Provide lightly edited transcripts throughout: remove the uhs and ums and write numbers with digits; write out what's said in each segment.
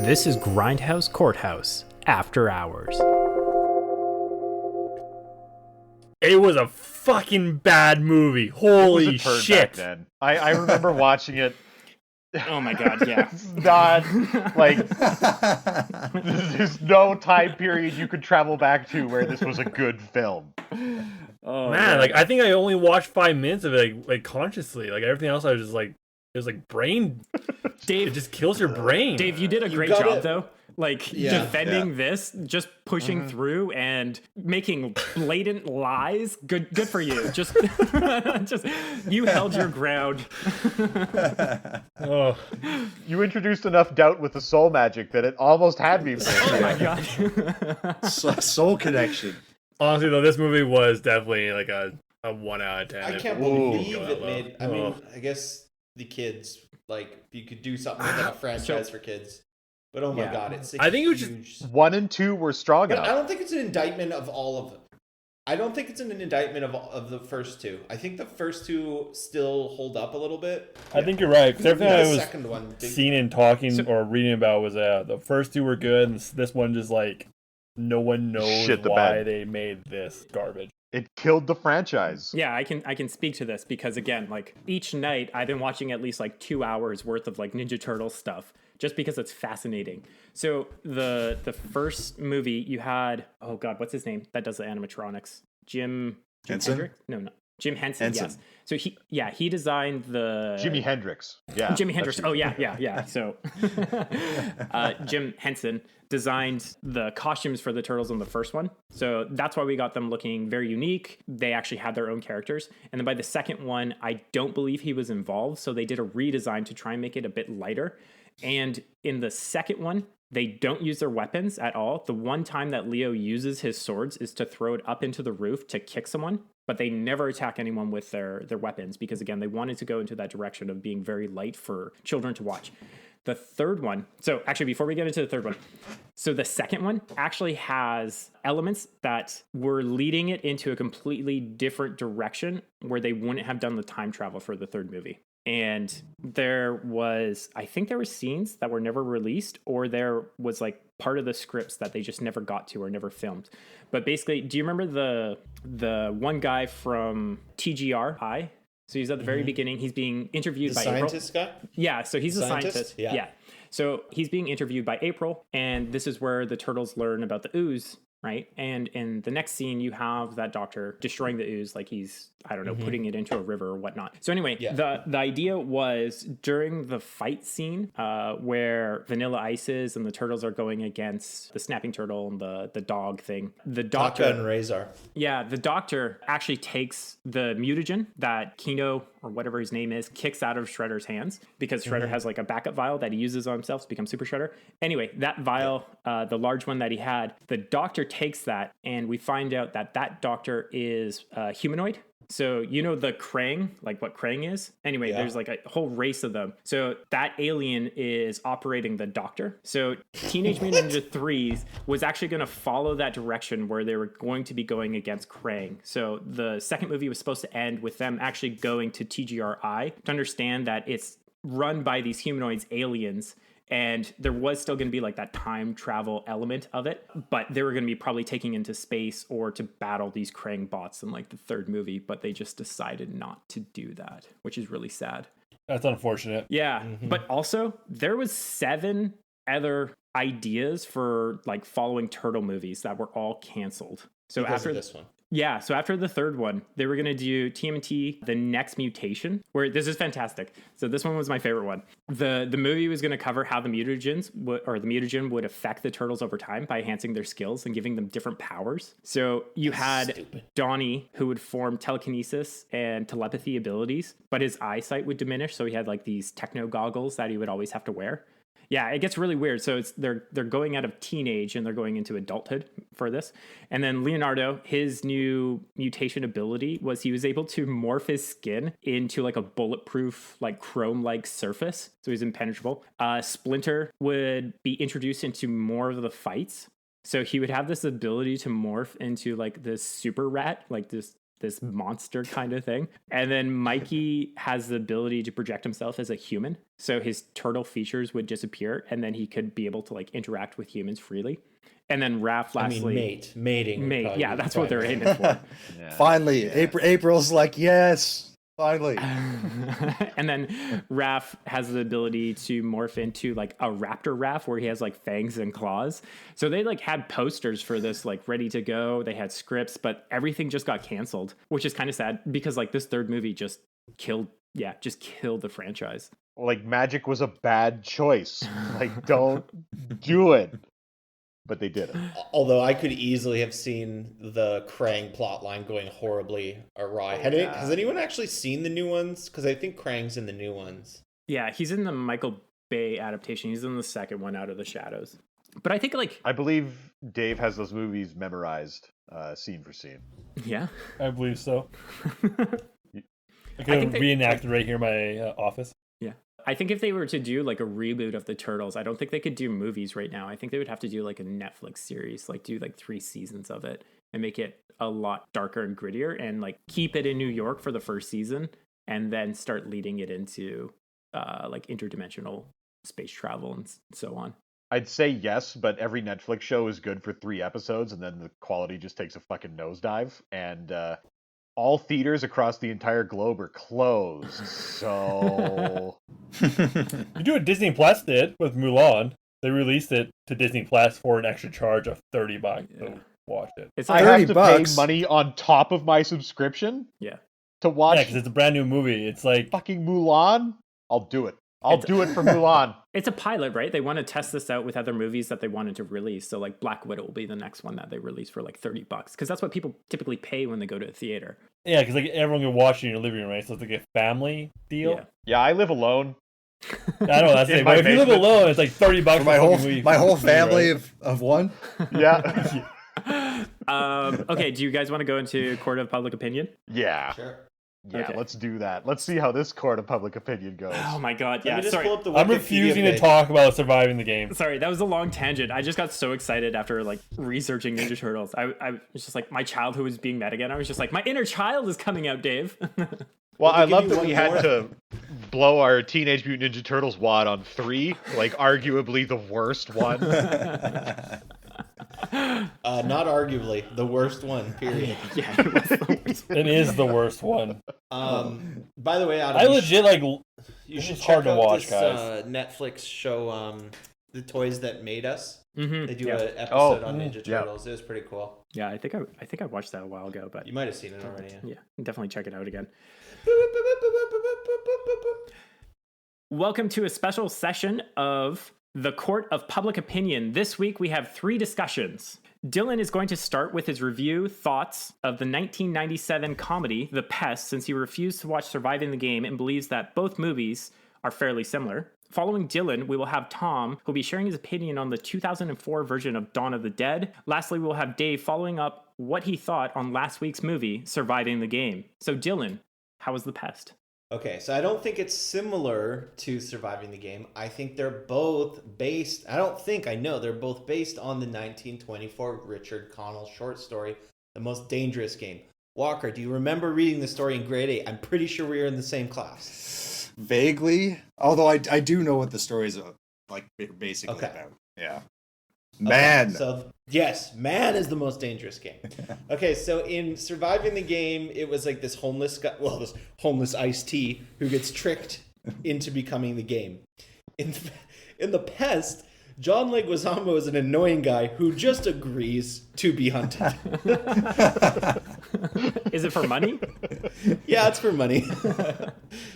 This is Grindhouse Courthouse, After Hours. It was a fucking bad movie. Holy it was a turd shit. back then. I remember watching it. Oh my god, yeah. It's not like there's no time period you could travel back to where this was a good film. Oh Man, like I think I only watched 5 minutes of it like consciously. Like everything else I was just like it was like brain Dave, it just kills your brain. Dave, you did a great job though. Like defending this, just pushing through and making blatant lies. Good for you. Just you held your ground. Oh. You introduced enough doubt with the soul magic that it almost had me. Oh my god. Soul connection. Honestly though, this movie was definitely like a 1 out of 10. I can't believe it made. I mean, I guess the kids, like, you could do something with a franchise for kids. But oh my god, it's I think it was huge... just 1 and 2 were strong But enough. I don't think it's an indictment of all of them. I don't think it's an indictment of the first two. I think the first two still hold up a little bit. I think you're right. Because everything I was second one, seeing and talking or reading about was the first two were good, and this one just like no one knows why they made this garbage. It killed the franchise. Yeah, I can speak to this because again, like each night I've been watching at least like 2 hours worth of like Ninja Turtle stuff just because it's fascinating. So the first movie you had, oh god, what's his name? That does the animatronics. Jim Henson? Hendrick? No. Jim Henson, yes. So he designed the Jimi Hendrix. Yeah. Jimi Hendrix. Oh yeah. So Jim Henson designed the costumes for the turtles in the first one. So that's why we got them looking very unique. They actually had their own characters. And then by the second one, I don't believe he was involved. So they did a redesign to try and make it a bit lighter. And in the second one, they don't use their weapons at all. The one time that Leo uses his swords is to throw it up into the roof to kick someone, but they never attack anyone with their weapons because, again, they wanted to go into that direction of being very light for children to watch. The third one, so actually before we get into the third one, so the second one actually has elements that were leading it into a completely different direction where they wouldn't have done the time travel for the third movie. And I think there were scenes that were never released, or there was like part of the scripts that they just never got to or never filmed. But basically, do you remember the one guy from TGRI? So he's at the very beginning. He's being interviewed by April. The scientist guy? Yeah, so he's a scientist. Yeah. So he's being interviewed by April, and this is where the turtles learn about the ooze, right? And in the next scene, you have that doctor destroying the ooze, like he's, I don't know, putting it into a river or whatnot. So anyway, the idea was during the fight scene where Vanilla Ice is and the turtles are going against the snapping turtle and the dog thing. The doctor Taka and Razor. Yeah, the doctor actually takes the mutagen that Kino, or whatever his name is, kicks out of Shredder's hands because Shredder has like a backup vial that he uses on himself to become Super Shredder. Anyway, that vial, the large one that he had, the doctor takes that, and we find out that doctor is humanoid. So you know the Krang, like what Krang is? Anyway, there's like a whole race of them. So that alien is operating the doctor. So Teenage Mutant Ninja 3 was actually going to follow that direction where they were going to be going against Krang. So the second movie was supposed to end with them actually going to TGRI to understand that it's run by these humanoids aliens. And there was still going to be like that time travel element of it, but they were going to be probably taking into space or to battle these Krang bots in like the third movie, but they just decided not to do that, which is really sad. That's unfortunate. Yeah, but also there was 7 other ideas for like following turtle movies that were all canceled. So Because after of this one. Yeah, so after the third one, they were going to do TMNT, The Next Mutation, where this is fantastic. So this one was my favorite one. The movie was going to cover how the mutagen would affect the turtles over time by enhancing their skills and giving them different powers. So you had Donnie, who would form telekinesis and telepathy abilities, but his eyesight would diminish. So he had like these techno goggles that he would always have to wear. Yeah, it gets really weird. So they're going out of teenage and they're going into adulthood for this. And then Leonardo, his new mutation ability was he was able to morph his skin into like a bulletproof, like chrome-like surface. So he's impenetrable. Splinter would be introduced into more of the fights. So he would have this ability to morph into like this super rat, like this this monster kind of thing. And then Mikey has the ability to project himself as a human. So his turtle features would disappear and then he could be able to like interact with humans freely. And then Raph lastly... mating. Mate, yeah, that's what they're aiming for. Yeah. Finally, yeah. April's like, yes, finally. And then Raph has the ability to morph into like a raptor Raph where he has like fangs and claws. So they like had posters for this like ready to go. They had scripts, but everything just got canceled, which is kind of sad because like this third movie just killed the franchise. Like magic was a bad choice. Like don't do it. But they did it. Although I could easily have seen the Krang plotline going horribly awry. Has anyone actually seen the new ones? Because I think Krang's in the new ones. Yeah, he's in the Michael Bay adaptation. He's in the second one, Out of the Shadows. But I think like... I believe Dave has those movies memorized scene for scene. Yeah. I believe so. I could have reenacted right here in my office. Yeah. I think if they were to do like a reboot of the Turtles, I don't think they could do movies right now. I think they would have to do like a Netflix series, like do like 3 seasons of it and make it a lot darker and grittier and like keep it in New York for the first season and then start leading it into like interdimensional space travel and so on. I'd say yes, but every Netflix show is good for 3 episodes and then the quality just takes a fucking nosedive. And all theaters across the entire globe are closed, so... You do what Disney Plus did with Mulan. They released it to Disney Plus for an extra charge of $30. Yeah. So watch it. It's I like have to pay money on top of my subscription? Yeah. To watch... Yeah, because it's a brand new movie. It's like... Fucking Mulan? I'll do it. I'll do it for Mulan. It's a pilot, right? They want to test this out with other movies that they wanted to release. So like Black Widow will be the next one that they release for like $30 because that's what people typically pay when they go to a theater. Yeah, because like everyone can watch it in your living room, right? So it's like a family deal. Yeah, I live alone. I don't know. That's it. But if you live alone, it's like $30 for my whole family of one. Yeah. Okay. Do you guys want to go into court of public opinion? Yeah. Sure. Yeah, Okay. Let's do that. Let's see how this court of public opinion goes. Oh my god, Let yeah, me just sorry. pull up the I'm Wikipedia refusing to page. talk about surviving the game. Sorry, that was a long tangent. I just got so excited after like researching Ninja Turtles. I was just like, my childhood was being met again. I was just like, my inner child is coming out, Dave. Well, I love you that one we had more. to blow our Teenage Mutant Ninja Turtles wad on 3, like arguably the worst one. Not arguably the worst one. Period. Yeah, it was the worst. It is the worst one. By the way, Adam, I legit like. you should It's check hard to out watch, this guys. Netflix show, The Toys That Made Us. Mm-hmm. They do Yeah. an episode on Ninja yeah. Turtles. It was pretty cool. Yeah, I think I watched that a while ago, but You might have seen it already. yeah, definitely check it out again. Welcome to a special session of the Court of Public Opinion. This week we have 3 discussions. Dylan is going to start with his review thoughts of the 1997 comedy, The Pest, since he refused to watch Surviving the Game and believes that both movies are fairly similar. Following Dylan, we will have Tom, who will be sharing his opinion on the 2004 version of Dawn of the Dead. Lastly, we'll have Dave following up what he thought on last week's movie, Surviving the Game. So Dylan, how was The Pest? Okay, so I don't think it's similar to Surviving the Game. I think they're both based, I know they're both based on the 1924 Richard Connell short story, The Most Dangerous Game. Walker, do you remember reading the story in grade 8? I'm pretty sure we were in the same class. Vaguely, although I do know what the story is like basically Okay. about. Yeah. Okay, Man. so yes, man is the most dangerous game. Okay, so in Surviving the Game, it was like this homeless guy, this homeless Ice-T who gets tricked into becoming the game. In the Pest, John Leguizamo is an annoying guy who just agrees to be hunted. Is it for money? Yeah, it's for money.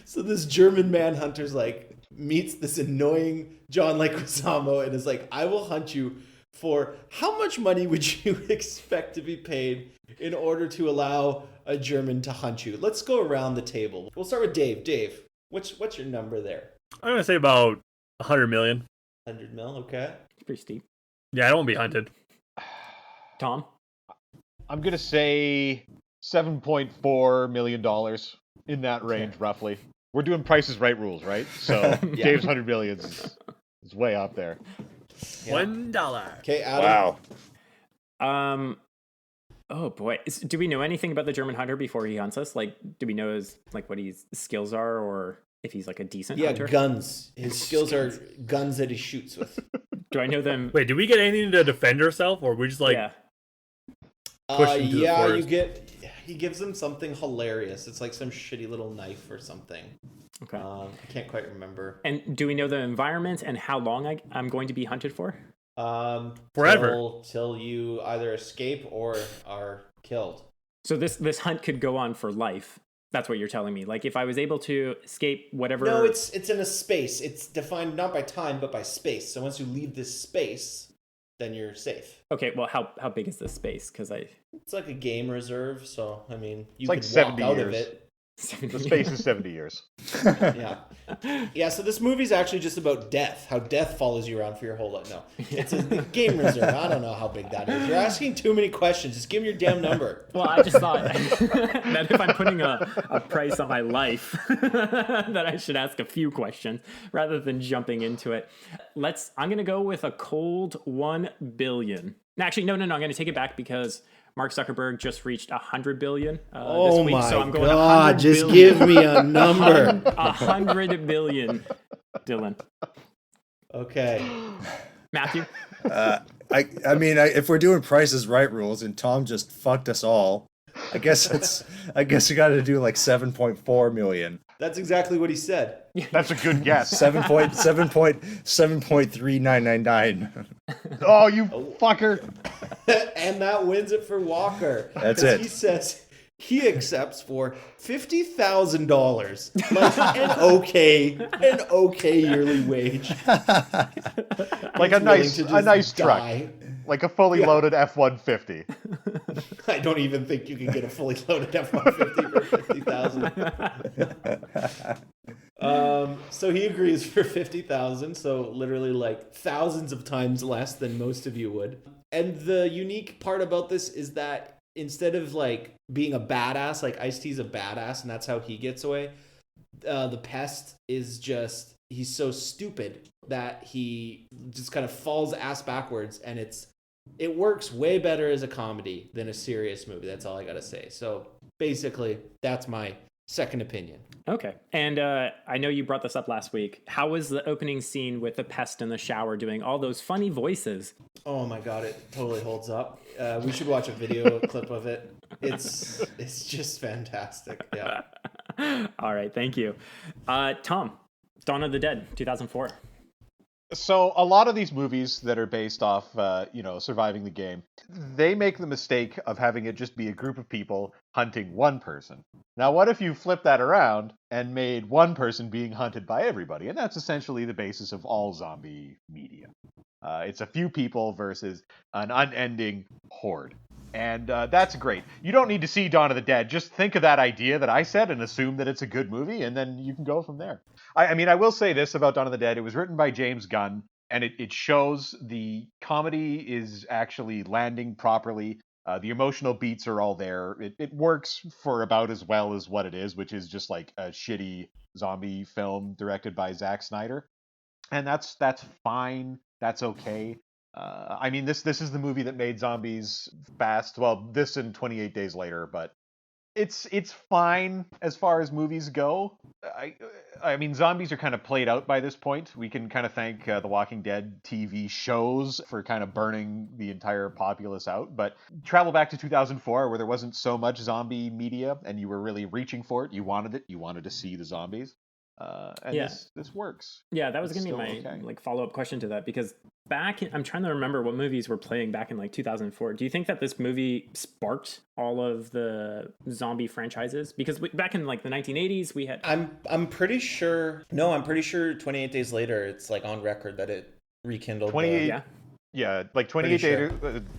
So this German manhunter's like meets this annoying John Leguizamo and is like, I will hunt you for how much money would you expect to be paid in order to allow a German to hunt you? Let's go around the table. We'll start with Dave. Dave, what's your number there? I'm gonna say about 100 million. 100 mil, okay. It's pretty steep. Yeah, I don't want to be hunted. Tom? I'm going to say $7.4 million in that range, roughly. We're doing Price is Right rules, right? So Yeah. Dave's 100 million is way up there. Yeah. $1. Okay, Adam. Wow. Oh boy. Do we know anything about the German hunter before he hunts us? Like, do we know what his skills are, or if he's like a decent hunter? Guns. His skills are guns that he shoots with. Do I know them? Wait, do we get anything to defend ourselves, or we just like push into the forest? He gives them something hilarious. It's like some shitty little knife or something. Okay. I can't quite remember. And do we know the environment and how long I'm going to be hunted for? Forever. Till you either escape or are killed. So this hunt could go on for life. That's what you're telling me. Like if I was able to escape whatever. No, it's in a space. It's defined not by time but by space. So once you leave this space, then you're safe. Okay, well how big is this space? Because it's like a game reserve. So I mean, you like could 70 walk out years. of it. The space is 70 years. Yeah. So this movie's actually just about death. How death follows you around for your whole life. No, it's a game reserve. I don't know how big that is. You're asking too many questions. Just give me your damn number. Well, I just thought that if I'm putting a price on my life, that I should ask a few questions rather than jumping into it. I'm gonna go with a cold 1 billion. Actually, no. I'm gonna take it back because Mark Zuckerberg just reached 100 billion this week, so I'm going God, 100 just billion. give me a number. 100 billion, Dylan. Okay. Matthew? I mean, if we're doing Price is Right rules and Tom just fucked us all, I guess you got to do like 7.4 million. That's exactly what he said. That's a good guess. 7.3999. Oh, you fucker. And that wins it for Walker. That's it. He says he accepts for $50,000, like an okay yearly wage. Like a nice truck. Like a fully loaded F-150. I don't even think you can get a fully loaded F-150 for $50,000. So he agrees for $50,000. So literally like thousands of times less than most of you would. And the unique part about this is that instead of like being a badass, like Ice-T's a badass, and that's how he gets away. The Pest is just, he's so stupid that he just kind of falls ass backwards, and it works way better as a comedy than a serious movie. That's all I gotta say. So basically, that's my second opinion. Okay. And I know you brought this up last week. How was the opening scene with the Pest in the shower doing all those funny voices? Oh my God, it totally holds up. We should watch a video clip of it. It's just fantastic. Yeah. All right. Thank you. Tom, Dawn of the Dead, 2004. So a lot of these movies that are based off, surviving the game, they make the mistake of having it just be a group of people hunting one person. Now, what if you flip that around and made one person being hunted by everybody? And that's essentially the basis of all zombie media. It's a few people versus an unending horde. And that's great. You don't need to see Dawn of the Dead. Just think of that idea that I said and assume that it's a good movie, and then you can go from there. I mean, I will say this about Dawn of the Dead. It was written by James Gunn, and it shows the comedy is actually landing properly. The emotional beats are all there. It works for about as well as what it is, which is just like a shitty zombie film directed by Zack Snyder. And that's fine. That's okay. I mean, this is the movie that made zombies fast. Well, this and 28 Days Later, but it's fine as far as movies go. I mean, zombies are kind of played out by this point. We can kind of thank The Walking Dead TV shows for kind of burning the entire populace out. But travel back to 2004, where there wasn't so much zombie media, and you were really reaching for it. You wanted it. You wanted to see the zombies. And this works. Yeah, that was going to be my follow-up question to that, because I'm trying to remember what movies were playing back in 2004. Do you think that this movie sparked all of the zombie franchises? Because back in the 1980s, we had... I'm pretty sure 28 Days Later, it's on record that it rekindled 28. Yeah, 28 Days,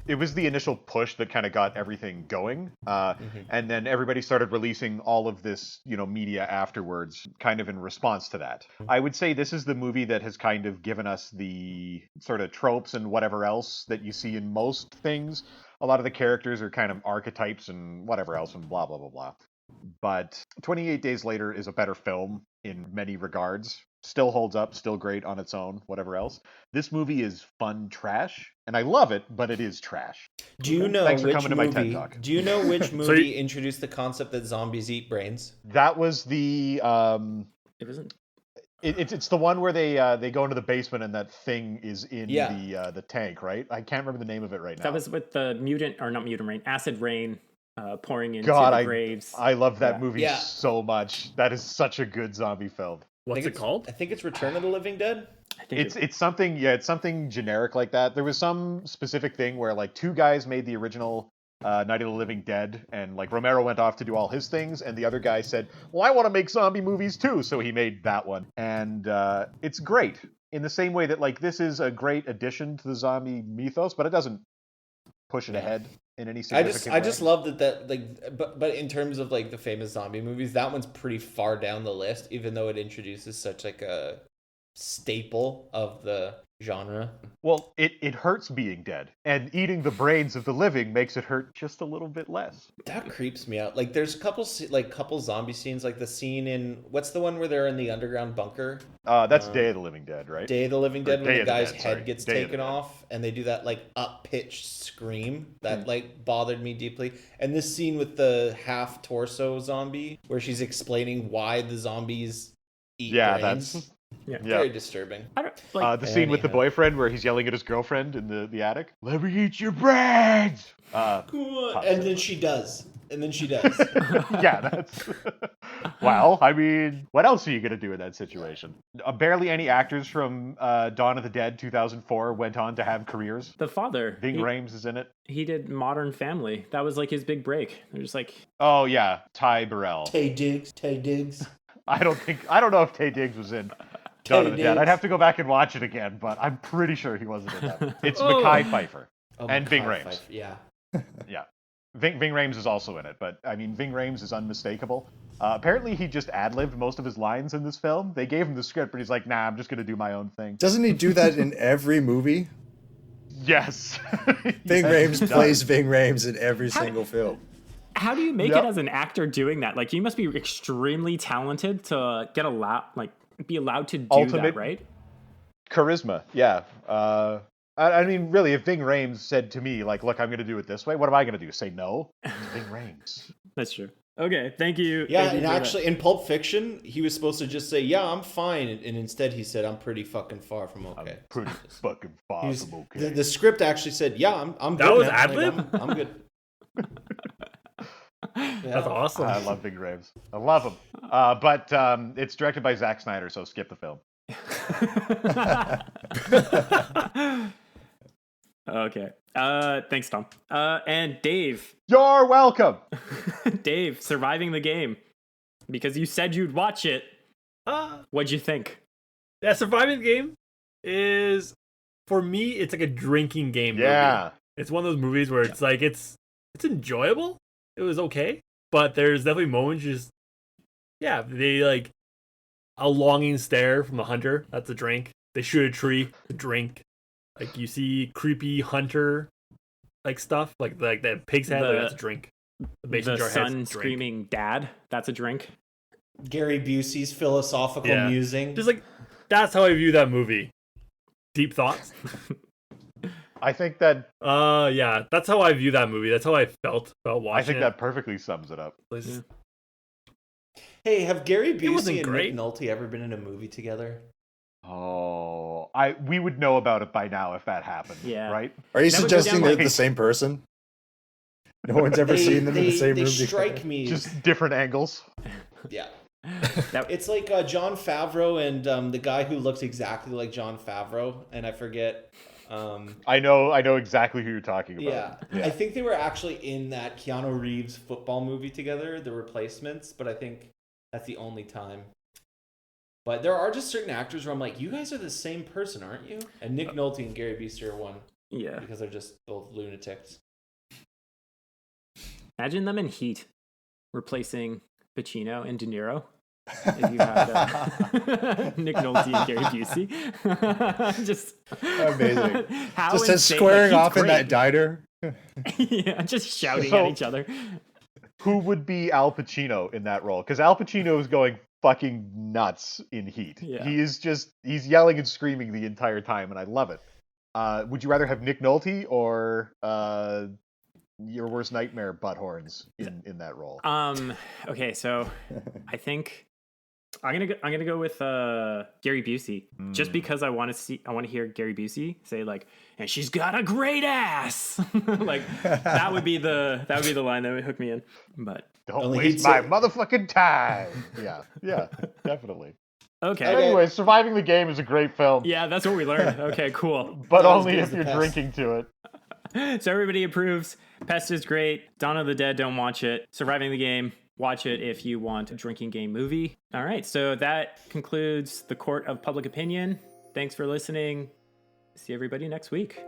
it was the initial push that kind of got everything going. And then everybody started releasing all of this, media afterwards, kind of in response to that. I would say this is the movie that has kind of given us the sort of tropes and whatever else that you see in most things. A lot of the characters are kind of archetypes and whatever else and blah, blah, blah, blah. But 28 Days Later is a better film in many regards. still holds up, still great on its own, whatever else. This movie is fun trash, and I love it, but it is trash. Do you know Thanks for which coming to my TED movie? Talk. Do you know which movie introduced the concept that zombies eat brains? That was the It wasn't. It's the one where they go into the basement and that thing is in the tank, right? I can't remember the name of it right now. That was with the not mutant rain, acid rain pouring into God, the graves. I love that movie so much. That is such a good zombie film. What's it called? I think it's Return of the Living Dead. It's something it's something generic like that. There was some specific thing where like two guys made the original Night of the Living Dead, and like Romero went off to do all his things, and the other guy said, well, I want to make zombie movies too, so he made that one. And it's great in the same way that like this is a great addition to the zombie mythos, but it doesn't push it ahead in any significant way. I just love that like but in terms of like the famous zombie movies, that one's pretty far down the list, even though it introduces such like a staple of the genre. Well, it hurts being dead, and eating the brains of the living makes it hurt just a little bit less. That creeps me out. Like there's a couple zombie scenes, like the scene in what's the one where they're in the underground bunker? That's Day of the Living Dead, right? Day of the Living Dead, when the guy's head sorry. gets Day of the taken Dead. off, and they do that like up-pitched scream that like bothered me deeply. And this scene with the half torso zombie, where she's explaining why the zombies eat brains. That's very disturbing. I don't like. the scene with the boyfriend where he's yelling at his girlfriend in the attic. Let me eat your brains. And then she does. Yeah, that's. Well, I mean, what else are you gonna do in that situation? Barely any actors from Dawn of the Dead 2004 went on to have careers. The father, Ving Rhames is in it. he did Modern Family. That was like his big break. They're just like, Oh yeah, Ty Burrell. Tay Diggs. I don't know if Tay Diggs was in Dawn of the Dead. I'd have to go back and watch it again, but I'm pretty sure he wasn't in that. It's Mekhi Phifer and Ving Rhames. Yeah. Yeah. Ving Rhames is also in it, but I mean, Ving Rhames is unmistakable. Apparently, he just ad-libbed most of his lines in this film. They gave him the script, but he's like, nah, I'm just going to do my own thing. Doesn't he do that in every movie? Yes. Ving Rhames plays Ving Rhames in every single film. how do you make it as an actor doing that? Like, you must be extremely talented to be allowed to do that, right? Charisma, yeah. I mean, really, if Ving Rhames said to me, like, look, I'm going to do it this way, what am I going to do? Say no? It's Ving Rhames. That's true. Okay, thank you. Yeah, Thank you and for actually, in Pulp Fiction, he was supposed to just say, yeah, I'm fine. And instead he said, I'm pretty fucking far from okay. I'm pretty fucking far from okay. The script actually said, yeah, I'm good. That was man. ad-lib? Like, I'm good. That's awesome. I love Ving Rhames. I love him. But it's directed by Zack Snyder, so skip the film. Okay. Thanks, Tom. And Dave. You're welcome. Dave, surviving the game. Because you said you'd watch it. What'd you think? That surviving game is, for me, it's like a drinking game. Yeah. Movie. It's one of those movies where it's like, it's enjoyable. It was okay. But there's definitely moments they like a longing stare from the hunter. That's a drink. They shoot a tree. A drink. Like you see creepy hunter like stuff. Like that pig's head. That's a drink. The son screaming dad. That's a drink. Gary Busey's philosophical musing. Just like, that's how I view that movie. Deep thoughts. I think that... yeah, that's how I view that movie. That's how I felt watching I think it. that perfectly sums it up. Yeah. Hey, have Gary Busey wasn't and great. Nick Nolte ever been in a movie together? Oh, we would know about it by now if that happened. Yeah. Right? Are you That would go suggesting down they're like- the same person? No one's ever seen them in the same room. They strike me. Just different angles. Yeah. That- It's like Jon Favreau and the guy who looks exactly like Jon Favreau, and I forget. I know exactly who you're talking about. Yeah. I think they were actually in that Keanu Reeves football movie together, The Replacements, but I think that's the only time. But there are just certain actors where I'm like, you guys are the same person, aren't you? And Nick Nolte and Gary Busey are one. Yeah. Because they're just both lunatics. Imagine them in Heat, replacing Pacino and De Niro. If you had Nick Nolte and Gary Busey. Just Amazing. How Just insane. squaring Like, off he's in that great. diner. Yeah, just shouting So- at each other. Who would be Al Pacino in that role? Because Al Pacino is going fucking nuts in Heat. Yeah. He's yelling and screaming the entire time, and I love it. Would you rather have Nick Nolte or your worst nightmare Butthorns in that role? Okay, so I think I'm gonna go with Gary Busey, just because I want to hear Gary Busey say like, and she's got a great ass. Like that would be the line that would hook me in. But Don't Only waste he'd my say- motherfucking time. Yeah, definitely. okay. Anyway, Surviving the Game is a great film, Yeah, that's what we learned. Okay, cool. but Not as only good if as the you're Pest. drinking to it. So everybody approves. Pest is great. Dawn of the Dead, don't watch it. Surviving the Game, watch it if you want a drinking game movie. All right, so that concludes the Court of Public Opinion. Thanks for listening. See everybody next week.